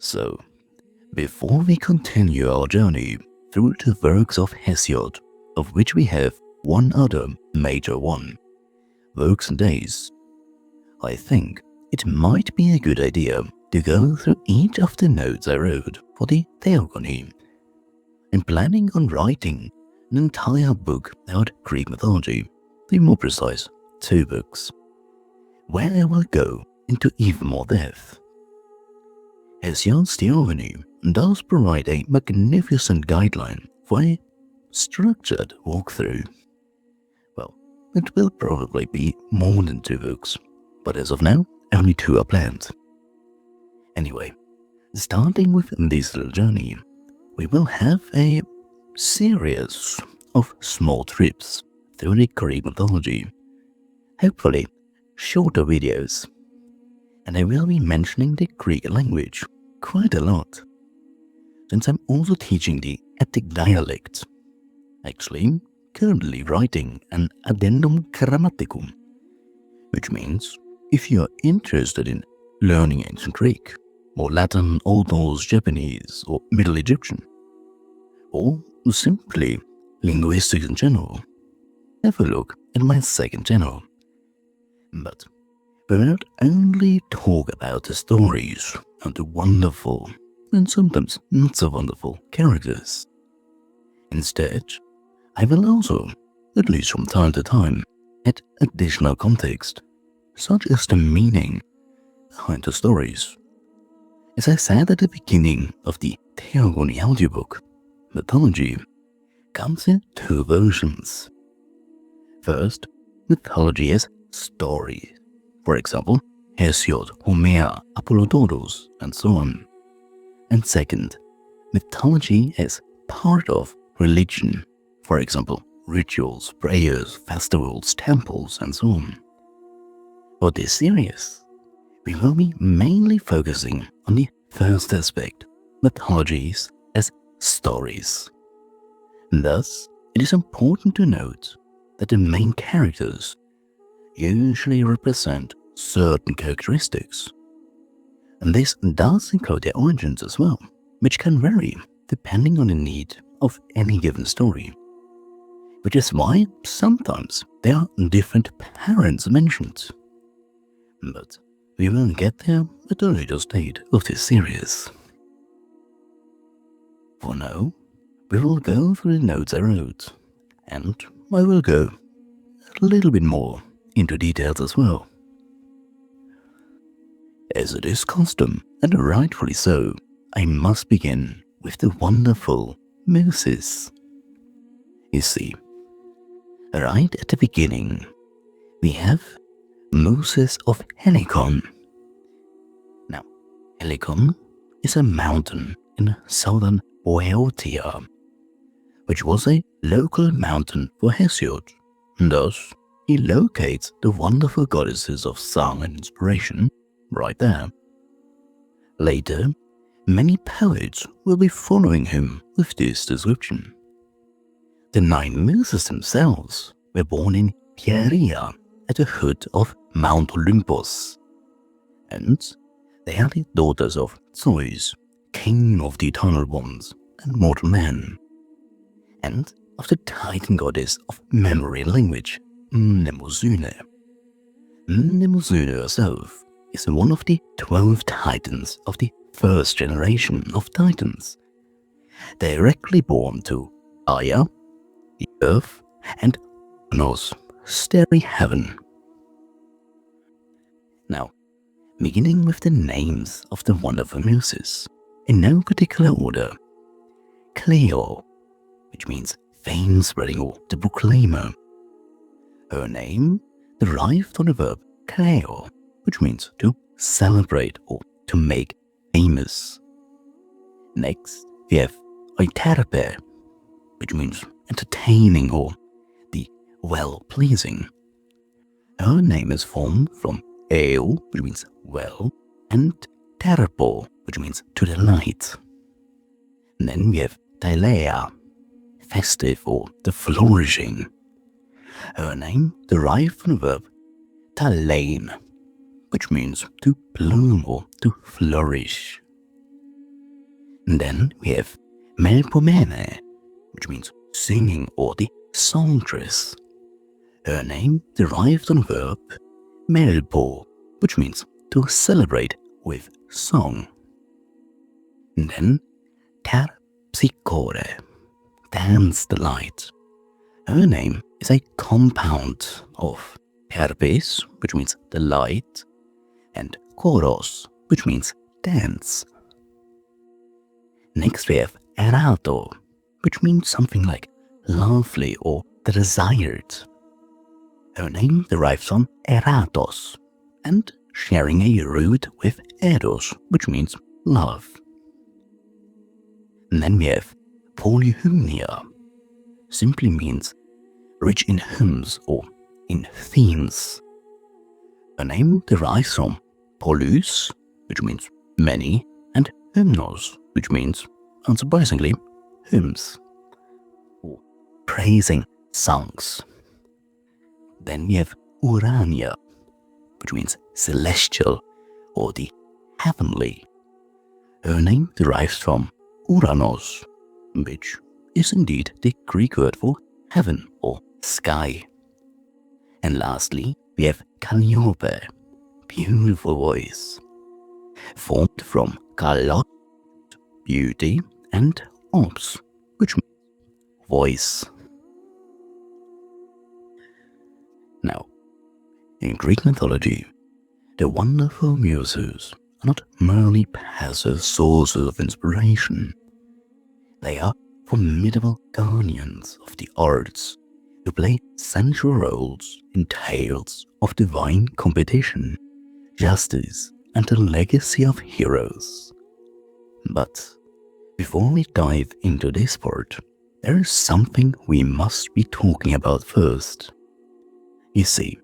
So, before we continue our journey through the works of Hesiod, of which we have one other major one, Works and Days, I think it might be a good idea to go through each of the notes I wrote for the Theogony. I'm planning on writing an entire book about Greek mythology, to be more precise, 2 books, where I will go into even more depth. Hesiod's Theogony does provide a magnificent guideline for a structured walkthrough. Well, it will probably be more than 2 books, but as of now, only 2 are planned. Anyway, starting with this little journey, we will have a series of small trips through the Greek mythology, hopefully shorter videos, and I will be mentioning the Greek language quite a lot, since I'm also teaching the Attic dialect, actually currently writing an addendum grammaticum, which means if you are interested in learning ancient Greek, or Latin, Old Norse, Japanese, or Middle Egyptian, or simply linguistics in general, have a look at my second channel. But we will not only talk about the stories and the wonderful, and sometimes not so wonderful, characters. Instead, I will also, at least from time to time, add additional context, such as the meaning behind the stories. As I said at the beginning of the Theogony audiobook, mythology comes in 2 versions. First, mythology as story. For example, Hesiod, Homer, Apollodorus, and so on. And second, mythology as part of religion. For example, rituals, prayers, festivals, temples, and so on. For this series, we will be mainly focusing on the first aspect, mythologies as stories. Thus, it is important to note that the main characters usually represent certain characteristics. And this does include their origins as well, which can vary depending on the need of any given story. Which is why sometimes there are different parents mentioned. But we will get there at a later stage of this series. For now, we will go through the notes I wrote, and I will go a little bit more into details as well. As it is custom, and rightfully so, I must begin with the wonderful Muses. You see, right at the beginning, we have Muses of Helicon. Now, Helicon is a mountain in southern Boeotia, which was a local mountain for Hesiod. Thus, he locates the wonderful goddesses of song and inspiration right there. Later, many poets will be following him with this description. The 9 Muses themselves were born in Pieria at the foot of Mount Olympos, and they are the daughters of Zeus, king of the eternal ones and mortal men, and of the Titan goddess of memory and language, Mnemosyne. Mnemosyne herself is one of the 12 Titans of the first generation of Titans, directly born to Aya, the earth, and Ouranos, starry heaven. Now, beginning with the names of the wonderful Muses, in no particular order. Cleo, which means fame-spreading or the proclaimer. Her name derived from the verb kleo, which means to celebrate or to make famous. Next, we have Euterpe, which means entertaining or the well-pleasing. Her name is formed from eo, which means well, and terpo, which means to delight. And then we have Tylea, festive or the flourishing. Her name derived from the verb talein, which means to bloom or to flourish. And then we have Melpomene, which means singing or the songstress. Her name derived from the verb melpo, which means to celebrate with song. And then Terpsichore, dance delight. Her name is a compound of terpes, which means delight, and choros, which means dance. Next we have erato, which means something like lovely or the desired. Her name derives from eratos, and sharing a root with eros, which means love. And then we have polyhymnia, simply means rich in hymns or in themes. Her name derives from polys, which means many, and hymnos, which means, unsurprisingly, hymns, or praising songs. Then we have Urania, which means celestial or the heavenly. Her name derives from Ouranos, which is indeed the Greek word for heaven or sky. And lastly, we have Calliope, beautiful voice, formed from kallot, beauty, and ops, which means voice. Now, in Greek mythology, the wonderful Muses are not merely passive sources of inspiration. They are formidable guardians of the arts who play central roles in tales of divine competition, justice, and the legacy of heroes. But before we dive into this part, there is something we must be talking about first. You see,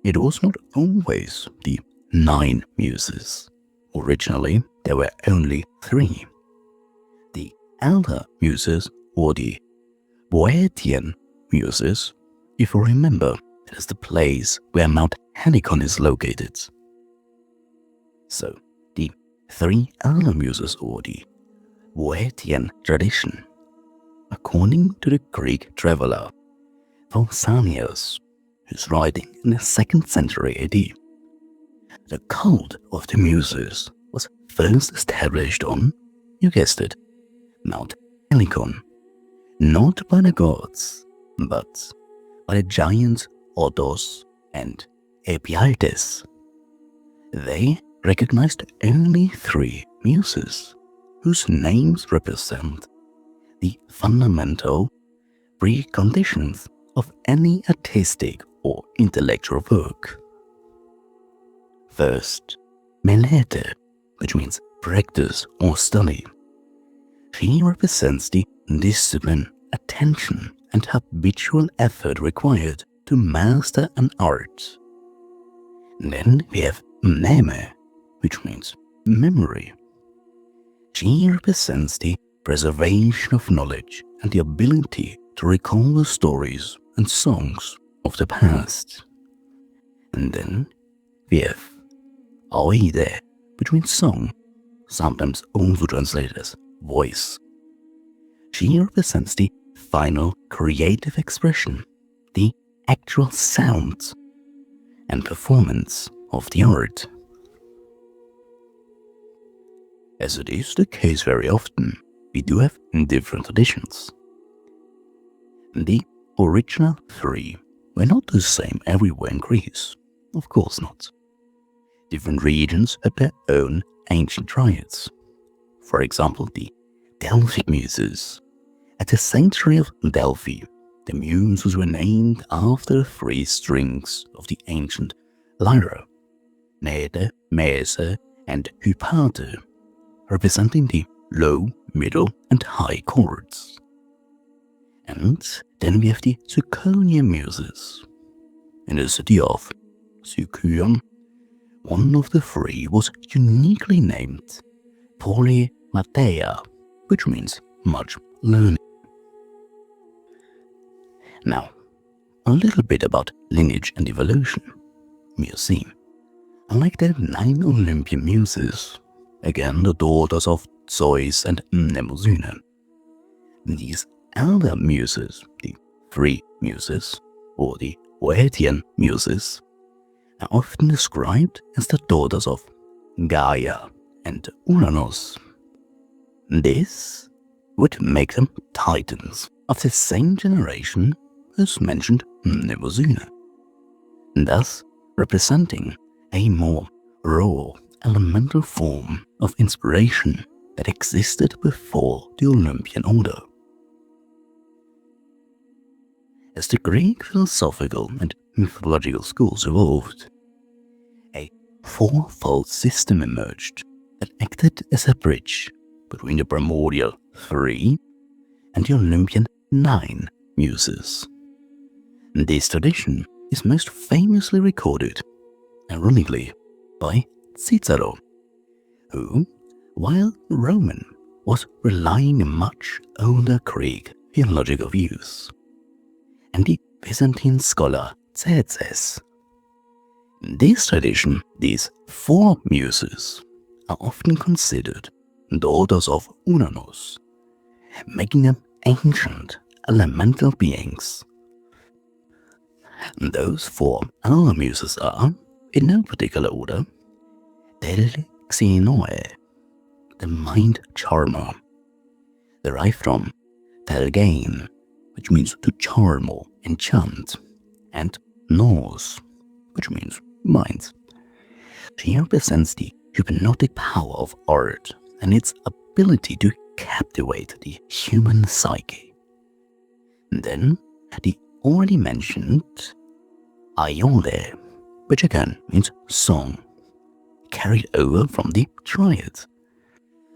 it was not always the 9 Muses. Originally, there were only 3. The Elder Muses, or the Boeotian Muses, if you remember, that is the place where Mount Helicon is located. So, the 3 Elder Muses, or the Boeotian tradition, according to the Greek traveler Pausanias, who's writing in the 2nd century AD. The cult of the Muses was first established on, you guessed it, Mount Helicon, not by the gods, but by the giants Otos and Ephialtes. They recognized only 3 Muses, whose names represent the fundamental preconditions of any artistic or intellectual work. First, Melete, which means practice or study. She represents the discipline, attention, and habitual effort required to master an art. Then we have Mneme, which means memory. She represents the preservation of knowledge and the ability to recall the stories and songs of the past. And then we have Aoide, which means song, sometimes also translated as voice. She represents the final creative expression, the actual sound and performance of the art. As it is the case very often, we do have different traditions. The original 3 were not the same everywhere in Greece, of course not. Different regions had their own ancient triads. For example, the Delphic Muses. At the sanctuary of Delphi, the Muses were named after the 3 strings of the ancient lyra, Nete, Mese, and Hypate, representing the low, middle, and high chords. And then we have the Ciconian Muses. In the city of Sicyon, one of the 3 was uniquely named Polymatheia, which means much learning. Now, a little bit about lineage and evolution. You see, unlike the 9 Olympian Muses, again the daughters of Zeus and Mnemosyne. These Elder Muses, the three Muses, or the Oedean Muses, are often described as the daughters of Gaia and Ouranos. This would make them titans of the same generation as mentioned Mnemosyne, thus representing a more raw, elemental form of inspiration that existed before the Olympian order. As the Greek philosophical and mythological schools evolved, a fourfold system emerged that acted as a bridge between the primordial 3 and the Olympian 9 Muses. This tradition is most famously recorded, ironically, by Cicero, who, while Roman, was relying on much older Greek theological views, and the Byzantine scholar Tzetzes. In this tradition, these 4 Muses are often considered daughters of Ouranos, making them ancient elemental beings. Those 4 Elder Muses are, in no particular order, Telxinoe, the mind charmer, derived from Telgain, which means to charm or enchant, and Nous, which means mind. She represents the hypnotic power of art and its ability to captivate the human psyche. Then, the already mentioned Aoide, which again means song, carried over from the Triad.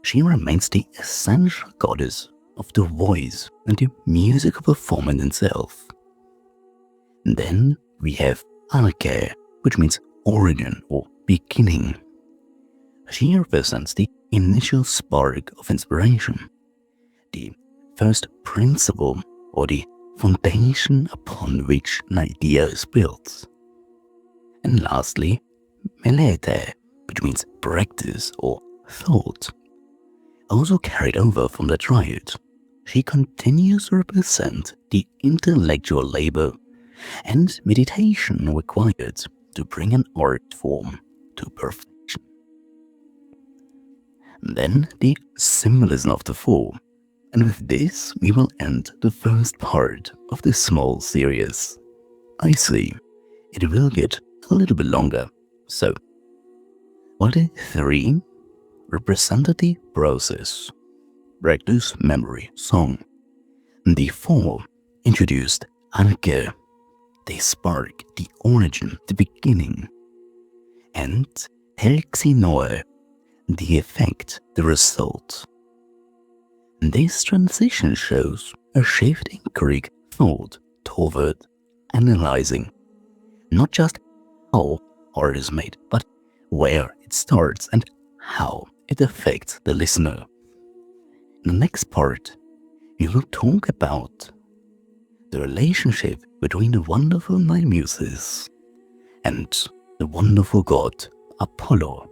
She remains the essential goddess of the voice and the musical performance itself. Then we have Arche, which means origin or beginning. She represents the initial spark of inspiration, the first principle or the foundation upon which an idea is built. And lastly, Melete, which means practice or thought. Also carried over from the Triad, she continues to represent the intellectual labor and meditation required to bring an art form to perfection. Then the symbolism of the 4, and with this we will end the first part of this small series. I see, it will get a little bit longer, so while the 3 represented the process, practice, memory, song, the 4 introduced Arche, the spark, the origin, the beginning, and Telxinoe, the effect, the result. This transition shows a shift in Greek thought toward analyzing not just how art is made, but where it starts and how it affects the listener. In the next part, we will talk about the relationship between the wonderful 9 Muses and the wonderful god Apollo.